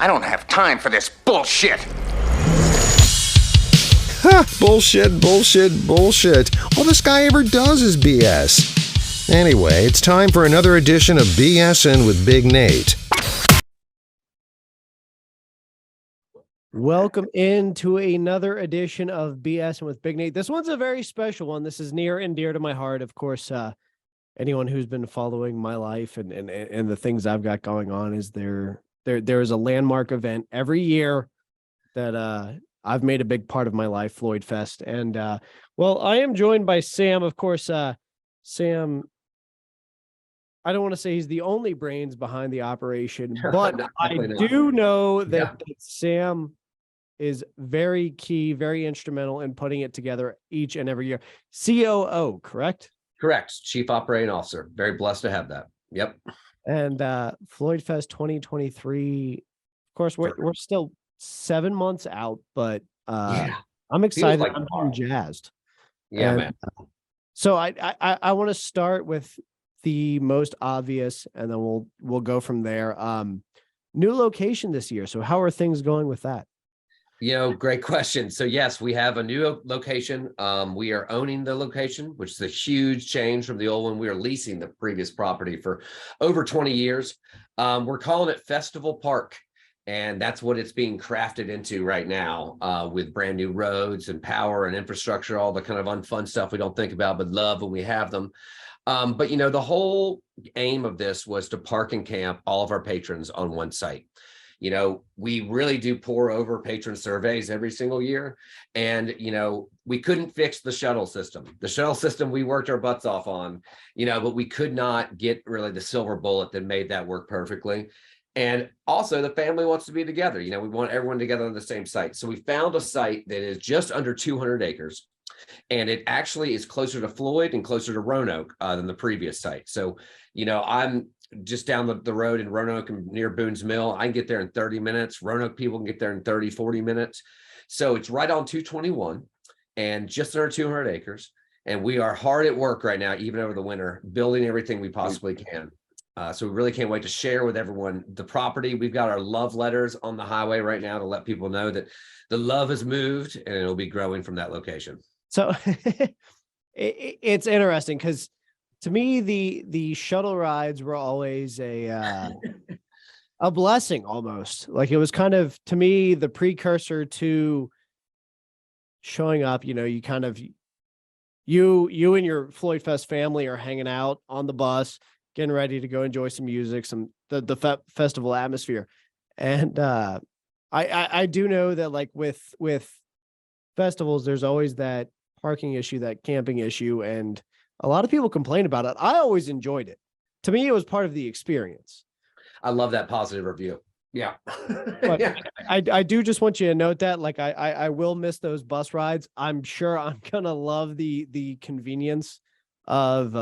I don't have time for this bullshit. Ha! Bullshit, bullshit, bullshit. All this guy ever does is BS. Anyway, it's time for another edition of BSing with Big Nate. Welcome into another edition of BSing with Big Nate. This one's a very special one. This is near and dear to my heart. Of course, anyone who's been following my life and the things I've got going on is there is a landmark event every year that I've made a big part of my life, Floydfest. And well, I am joined by Sam. Of course, Sam, I don't want to say he's the only brains behind the operation, but I do know that Sam is very key, very instrumental in putting it together each and every year. COO, correct? Correct. Chief Operating Officer. Very blessed to have that. Yep. And Floydfest 2023, of course, we're still 7 months out, but I'm excited. Like I'm jazzed. Yeah, and, man. So I want to start with the most obvious, and then we'll go from there. New location this year. So how are things going with that? Great question. So yes, we have a new location. We are owning the location, which is a huge change from the old one. We are leasing the previous property for over 20 years. We're calling it Festival Park, and that's what it's being crafted into right now, with brand new roads and power and infrastructure, all the kind of unfun stuff we don't think about, but love when we have them. But the whole aim of this was to park and camp all of our patrons on one site. We really do pour over patron surveys every single year. And, we couldn't fix the shuttle system. The shuttle system, we worked our butts off on, but we could not get really the silver bullet that made that work perfectly. And also the family wants to be together. We want everyone together on the same site. So we found a site that is just under 200 acres. And it actually is closer to Floyd and closer to Roanoke than the previous site. So, I'm just down the road in Roanoke and near Boone's Mill. I can get there in 30 minutes. Roanoke people can get there in 30, 40 minutes. So it's right on 221 and just under 200 acres. And we are hard at work right now, even over the winter, building everything we possibly can. So we really can't wait to share with everyone the property. We've got our love letters on the highway right now to let people know that the love has moved and it'll be growing from that location. So it's interesting because to me, the shuttle rides were always a blessing almost. Like it was kind of, to me, the precursor to showing up. You kind of, you and your Floydfest family are hanging out on the bus, getting ready to go enjoy some music, the festival atmosphere. And I do know that like with festivals, there's always that parking issue, that camping issue, and a lot of people complain about it. I always enjoyed it. To me, it was part of the experience. I love that positive review. Yeah. But yeah. I do just want you to note that, like, I will miss those bus rides. I'm sure I'm gonna love the convenience of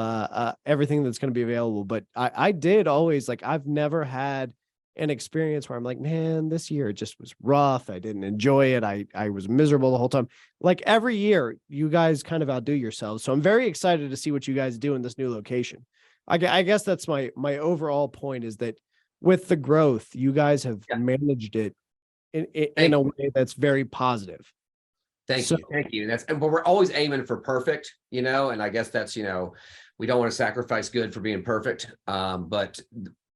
everything that's going to be available. But I did always, like, I've never had an experience where I'm like, man, this year it just was rough. I didn't enjoy it. I was miserable the whole time. Like every year, you guys kind of outdo yourselves. So I'm very excited to see what you guys do in this new location. I guess that's my overall point, is that with the growth, you guys have managed it in a way that's very positive. Thank you. But we're always aiming for perfect, and I guess that's, we don't want to sacrifice good for being perfect. But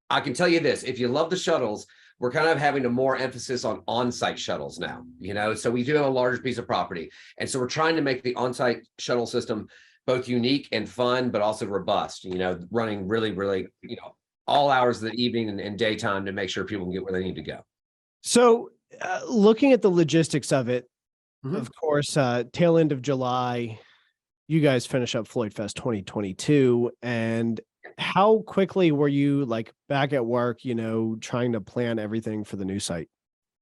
I can tell you this, if you love the shuttles, we're kind of having a more emphasis on on-site shuttles now, so we do have a larger piece of property. And so we're trying to make the on-site shuttle system both unique and fun, but also robust, running really, really, all hours of the evening and daytime to make sure people can get where they need to go. So looking at the logistics of it, of course, tail end of July, you guys finish up Floydfest 2022. And how quickly were you like back at work, trying to plan everything for the new site?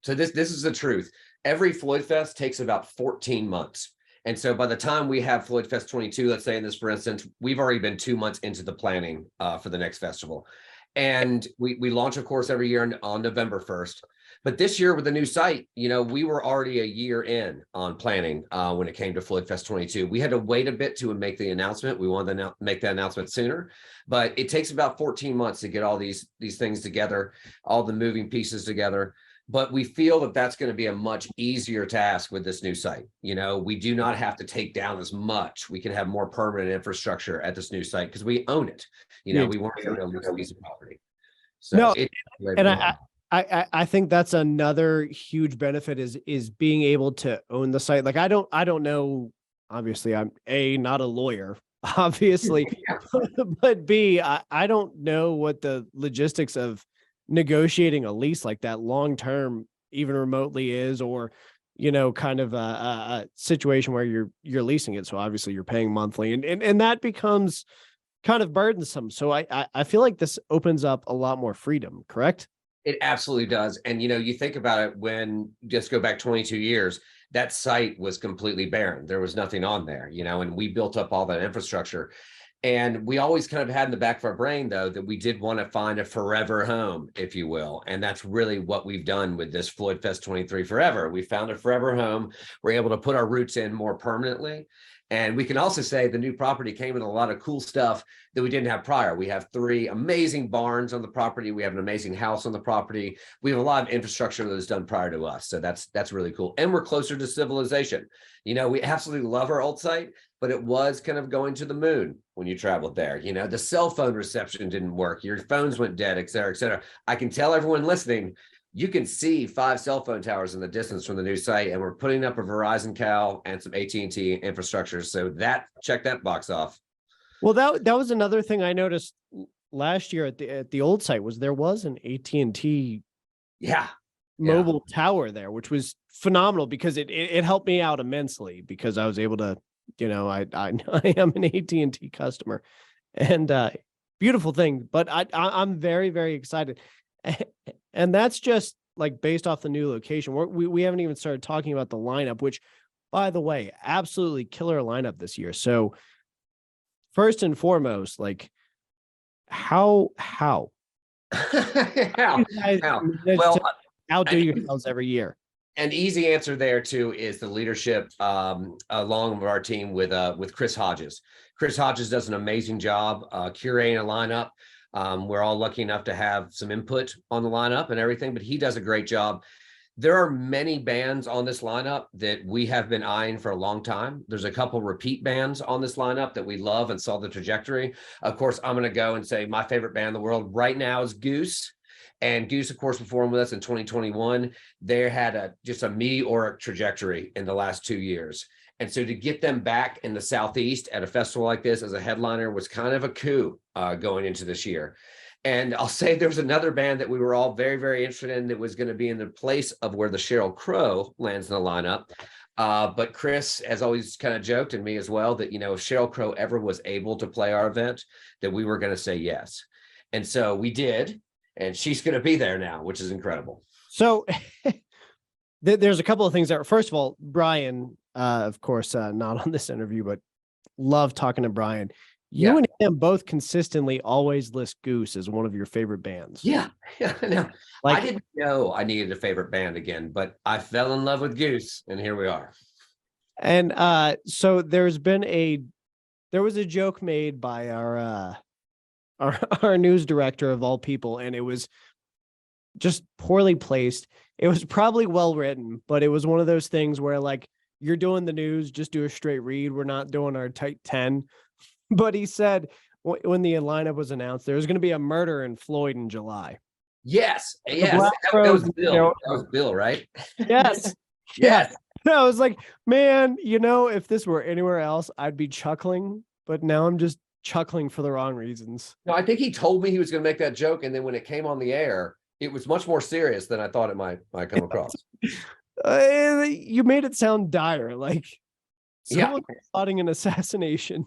So this is the truth. Every Floydfest takes about 14 months. And so by the time we have Floydfest 22, let's say in this, for instance, we've already been 2 months into the planning for the next festival. And we launch, of course, every year on November 1st. But this year with the new site, we were already a year in on planning when it came to Floydfest 22. We had to wait a bit to make the announcement. We wanted to make that announcement sooner, but it takes about 14 months to get all these things together, all the moving pieces together. but we feel that that's going to be a much easier task with this new site. We do not have to take down as much. We can have more permanent infrastructure at this new site because we own it. We weren't going to lose a piece of property. So no, and I think that's another huge benefit is being able to own the site. Like I don't know. Obviously, I'm not a lawyer, obviously, but B, I don't know what the logistics of negotiating a lease like that long term, even remotely, is, or kind of a situation where you're leasing it. So obviously you're paying monthly, and that becomes kind of burdensome. So I feel like this opens up a lot more freedom. Correct? It absolutely does. And you think about it, when just go back 22 years, that site was completely barren. There was nothing on there, and we built up all that infrastructure. And we always kind of had in the back of our brain, though, that we did want to find a forever home, if you will. And that's really what we've done with this Floydfest 23 Forever. We found a forever home. We're able to put our roots in more permanently. And we can also say the new property came with a lot of cool stuff that we didn't have prior. We have 3 amazing barns on the property. We have an amazing house on the property. We have a lot of infrastructure that was done prior to us. So that's really cool. And we're closer to civilization. We absolutely love our old site, but it was kind of going to the moon when you traveled there. The cell phone reception didn't work. Your phones went dead, et cetera, et cetera. I can tell everyone listening, you can see 5 cell phone towers in the distance from the new site, and we're putting up a Verizon Cal and some AT&T infrastructure. So check that box off. Well, that was another thing I noticed last year at the old site was there was an AT&T mobile tower there, which was phenomenal because it helped me out immensely because I was able to, I am an AT&T customer, and beautiful thing. But I'm very, very excited. And that's just like based off the new location. We haven't even started talking about the lineup, which, by the way, absolutely killer lineup this year. So first and foremost, like how How? well, outdo yourselves every year. An easy answer there too is the leadership along with our team with Chris Hodges. Chris Hodges does an amazing job curating a lineup. We're all lucky enough to have some input on the lineup and everything, but he does a great job. There are many bands on this lineup that we have been eyeing for a long time. There's a couple repeat bands on this lineup that we love and saw the trajectory. Of course, I'm going to go and say my favorite band in the world right now is Goose. And Goose, of course, performed with us in 2021. They had just a meteoric trajectory in the last 2 years. And so to get them back in the Southeast at a festival like this as a headliner was kind of a coup going into this year. And I'll say there was another band that we were all very, very interested in that was going to be in the place of where the Sheryl Crow lands in the lineup. But Chris has always kind of joked, and me as well, that, if Sheryl Crow ever was able to play our event, that we were going to say yes. And so we did. And she's going to be there now, which is incredible. So there's a couple of things that, first of all, Brian, of course, not on this interview, but love talking to Brian. You and him both consistently always list Goose as one of your favorite bands. Yeah. No, I didn't know I needed a favorite band again, but I fell in love with Goose, and here we are. And so there was a joke made by our news director of all people, and it was just poorly placed. It was probably well written, but it was one of those things where, like, you're doing the news, just do a straight read. We're not doing our tight 10. But he said when the lineup was announced, there was going to be a murder in Floyd in July. Yes. That was Bill. That was Bill, right? Yes. Yes. I was like, man, if this were anywhere else, I'd be chuckling. But now I'm just chuckling for the wrong reasons. No, I think he told me he was going to make that joke, and then when it came on the air, it was much more serious than I thought it might come across. You made it sound dire, like someone plotting an assassination.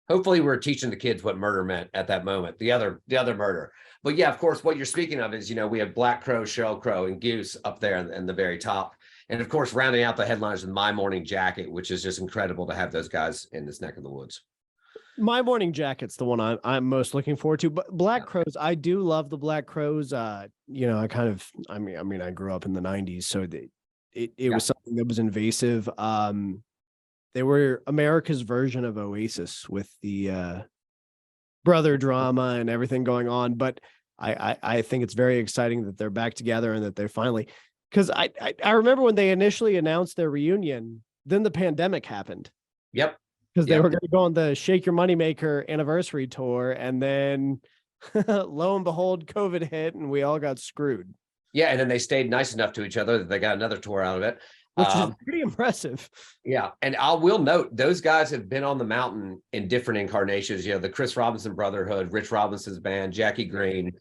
Hopefully we're teaching the kids what murder meant at that moment, the other murder. But yeah, of course, what you're speaking of is, we have Black Crow, Sheryl Crow, and Goose up there in the very top. And of course, rounding out the headlines with My Morning Jacket, which is just incredible to have those guys in this neck of the woods. My Morning Jacket's the one I'm most looking forward to. But Black Crows, I do love the Black Crows. I grew up in the 90s, so it was something that was invasive. They were America's version of Oasis with the brother drama and everything going on. But I think it's very exciting that they're back together and that they're finally. because I remember when they initially announced their reunion, then the pandemic happened. Yep. Because they Yep. were going to go on the Shake Your Moneymaker anniversary tour, and then lo and behold, COVID hit, and we all got screwed. Yeah, and then they stayed nice enough to each other that they got another tour out of it. Which is pretty impressive. Yeah, and I will note those guys have been on the mountain in different incarnations. You know, the Chris Robinson Brotherhood, Rich Robinson's band, Jackie Green.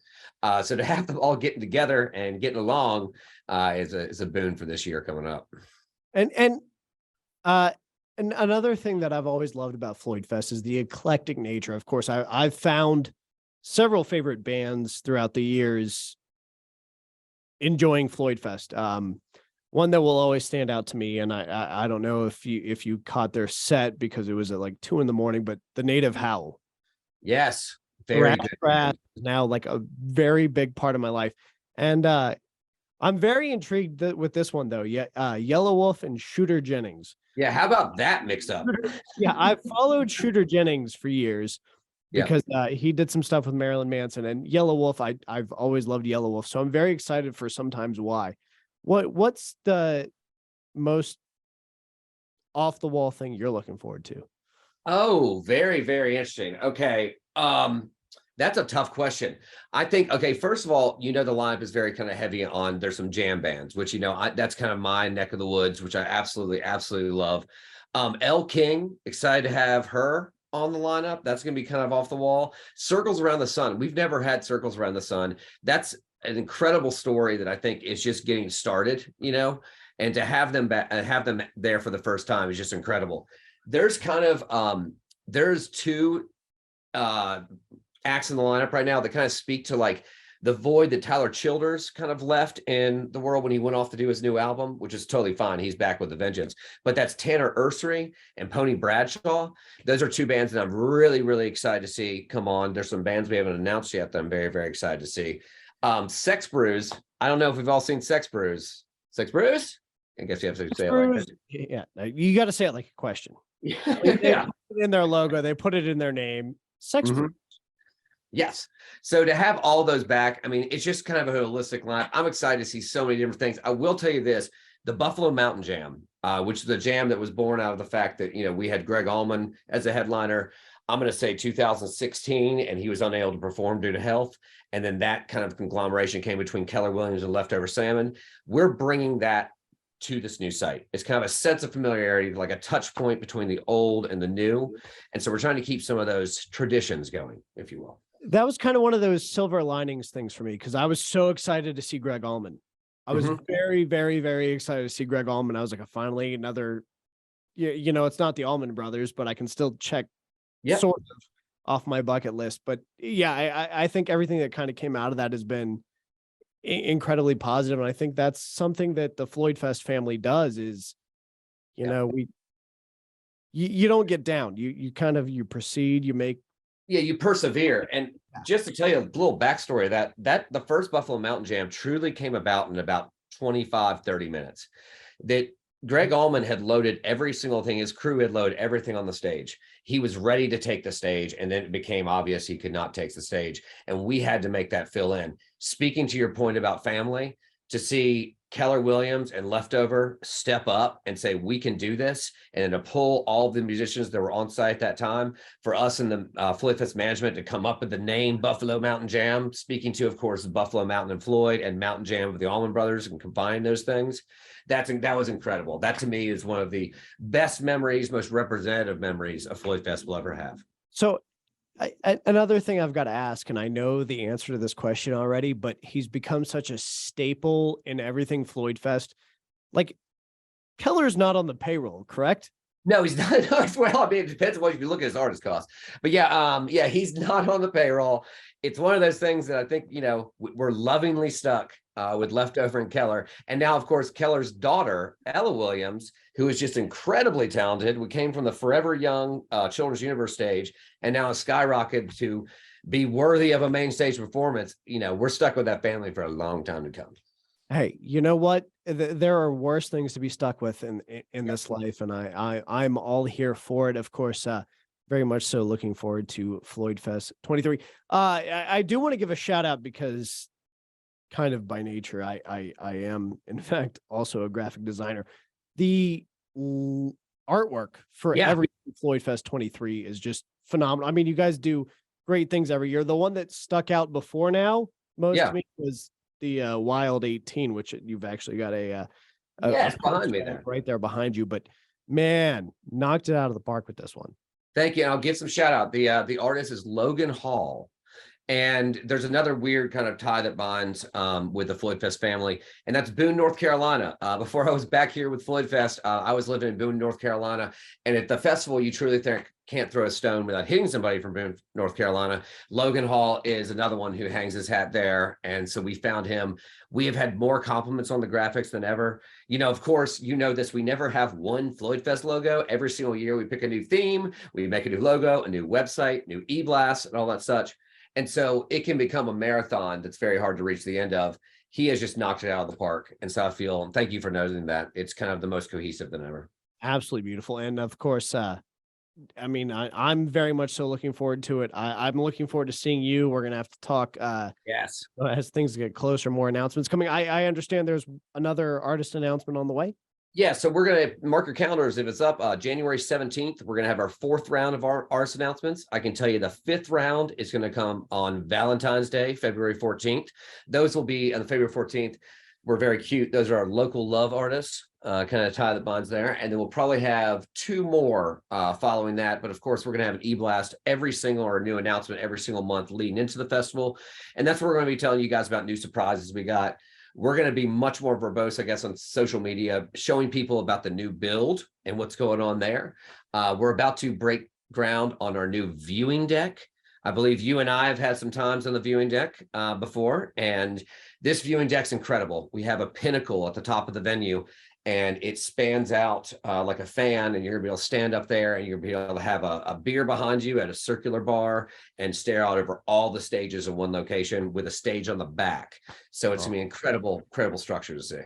So to have them all getting together and getting along is a boon for this year coming up. And another thing that I've always loved about Floyd Fest is the eclectic nature. Of course, I've found several favorite bands throughout the years enjoying Floyd Fest. One that will always stand out to me, and I don't know if you caught their set because it was at like 2 a.m, but the Native Howl. Yes, very good. Is now like a very big part of my life, and I'm very intrigued with this one though. Yeah, Yellow Wolf and Shooter Jennings. Yeah, how about that mix up? Yeah, I've followed Shooter Jennings for years because he did some stuff with Marilyn Manson, and Yellow Wolf. I've always loved Yellow Wolf, so I'm very excited for Sometimes Why. What's the most off the wall thing you're looking forward to? Oh, very, very interesting. Okay. That's a tough question. I think, okay, first of all, the lineup is very kind of heavy on, there's some jam bands, which, that's kind of my neck of the woods, which I absolutely, absolutely love. Elle King, excited to have her on the lineup. That's going to be kind of off the wall. Circles Around the Sun. We've never had Circles Around the Sun. That's an incredible story that I think is just getting started, and to have them back and have them there for the first time is just incredible. There's kind of, there's two acts in the lineup right now that kind of speak to like the void that Tyler Childers kind of left in the world when he went off to do his new album, which is totally fine. He's back with a vengeance. But that's Tanner Ursery and Pony Bradshaw. Those are two bands that I'm really, really excited to see come on. There's some bands we haven't announced yet that I'm very, very excited to see. Sex Brews. I don't know if we've all seen Sex Brews. Sex Brews? I guess you have to say it like that. Yeah, you got to say it like a question. Yeah. In their logo, they put it in their name. Sex Brews. Yes. So to have all those back, I mean, it's just kind of a holistic line. I'm excited to see so many different things. I will tell you this, the Buffalo Mountain Jam, which is a jam that was born out of the fact that, we had Greg Allman as a headliner. I'm going to say 2016, and he was unable to perform due to health. And then that kind of conglomeration came between Keller Williams and Leftover Salmon. We're bringing that to this new site. It's kind of a sense of familiarity, like a touch point between the old and the new. And so we're trying to keep some of those traditions going, if you will. That was kind of one of those silver linings things for me, because I was so excited to see Greg Allman. I was very, very, very excited to see Greg Allman. I was like, finally another, it's not the Allman Brothers, but I can still check sort of off my bucket list. But yeah, I think everything that kind of came out of that has been incredibly positive. And I think that's something that the Floyd Fest family does is, you don't get down. You proceed, you make. Yeah, you persevere. And just to tell you a little backstory, that the first Buffalo Mountain Jam truly came about in about 25, 30 minutes. That Greg Allman had loaded every single thing. His crew had loaded everything on the stage. He was ready to take the stage, and then it became obvious he could not take the stage. And we had to make that fill in. Speaking to your point about family, to see Keller Williams and Leftover step up and say, we can do this, and then to pull all the musicians that were on site at that time, for us in the Floyd Fest management to come up with the name Buffalo Mountain Jam, speaking to, of course, Buffalo Mountain and Floyd, and Mountain Jam with the Allman Brothers, and combine those things. That was incredible. That to me is one of the best memories, most representative memories of Floyd Fest we'll ever have. So another thing I've got to ask, and I know the answer to this question already, but he's become such a staple in everything Floyd Fest. Like, Keller's not on the payroll, correct? No, he's not. Well, I mean, it depends on what you look at his artist costs. But yeah, he's not on the payroll. It's one of those things that I think, we're lovingly stuck with Leftover and Keller. And now, of course, Keller's daughter, Ella Williams, who is just incredibly talented. We came from the Forever Young Children's Universe stage, and now has skyrocketed to be worthy of a main stage performance. We're stuck with that family for a long time to come. Hey, you know what? There are worse things to be stuck with in this life, and I'm all here for it. Of course, very much so looking forward to Floyd Fest 23. I do want to give a shout out because kind of by nature, I am in fact also a graphic designer. The artwork for Yeah. every Floyd Fest 23 is just phenomenal. I mean, you guys do great things every year. The one that stuck out before now most Yeah. to me was the Wild 18, which you've actually got a Yes, behind poster me there. right there behind you. But man, knocked it out of the park with this one. Thank you. And I'll give some shout out. The artist is Logan Hall. And there's another weird kind of tie that binds with the Floyd Fest family, and that's Boone, North Carolina. Before I was back here with Floyd Fest, I was living in Boone, North Carolina. And at the festival, you truly can't throw a stone without hitting somebody from Boone, North Carolina. Logan Hall is another one who hangs his hat there. And so we found him. We have had more compliments on the graphics than ever. You know, of course, you know this, we never have one Floyd Fest logo. Every single year, we pick a new theme, we make a new logo, a new website, new e-blast, and all that such. And so it can become a marathon that's very hard to reach the end of. He has just knocked it out of the park. And so I feel, and thank you for noting that, it's kind of the most cohesive than ever. Absolutely beautiful. And of course, I mean, I'm very much so looking forward to it. I'm looking forward to seeing you. We're going to have to talk Yes. as things get closer, more announcements coming. I understand there's another artist announcement on the way. Yeah, so we're going to mark your calendars if it's up January 17th. We're going to have our 4th round of our artist announcements. I can tell you the 5th round is going to come on Valentine's Day, February 14th. Those will be on the February 14th. We're very cute. Those are our local love artists, kind of tie the bonds there. And then we'll probably have 2 more following that. But of course, we're going to have an e-blast every single or new announcement every single month leading into the festival. And that's what we're going to be telling you guys about new surprises we got. We're going to be much more verbose, I guess, on social media, showing people about the new build and what's going on there. We're about to break ground on our new viewing deck. I believe you and I have had some times on the viewing deck before, and this viewing deck's incredible. We have a pinnacle at the top of the venue, and it spans out like a fan, and you're gonna be able to stand up there and you're gonna be able to have a beer behind you at a circular bar and stare out over all the stages in one location with a stage on the back. So it's gonna be incredible structure to see.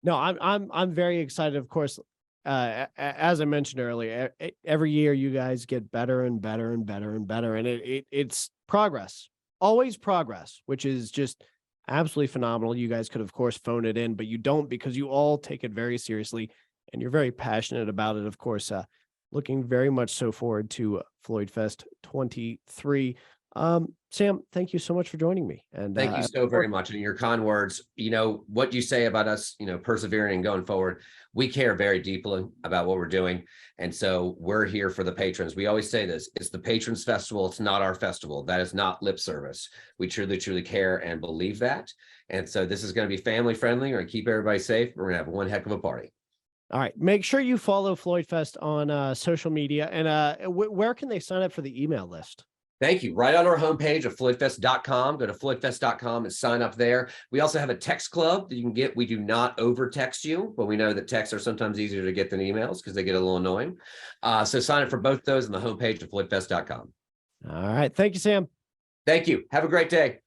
No, I'm very excited. Of course, as I mentioned earlier, every year you guys get better and better and better and better, and it's progress, always progress, which is just absolutely phenomenal. You guys could, of course, phone it in, but you don't, because you all take it very seriously and you're very passionate about it. Of course, looking very much so forward to Floyd Fest 23. Sam, thank you so much for joining me. And thank you so very much. And your kind words, you know, what you say about us, you know, persevering and going forward, we care very deeply about what we're doing. And so we're here for the patrons. We always say this, it's the patrons festival. It's not our festival. That is not lip service. We truly, truly care and believe that. And so this is going to be family friendly. We're going to keep everybody safe. We're going to have one heck of a party. All right. Make sure you follow Floyd Fest on social media. And where can they sign up for the email list? Thank you. Right on our homepage of floydfest.com. Go to floydfest.com and sign up there. We also have a text club that you can get. We do not over text you, but we know that texts are sometimes easier to get than emails because they get a little annoying. So sign up for both those on the homepage of floydfest.com. All right. Thank you, Sam. Thank you. Have a great day.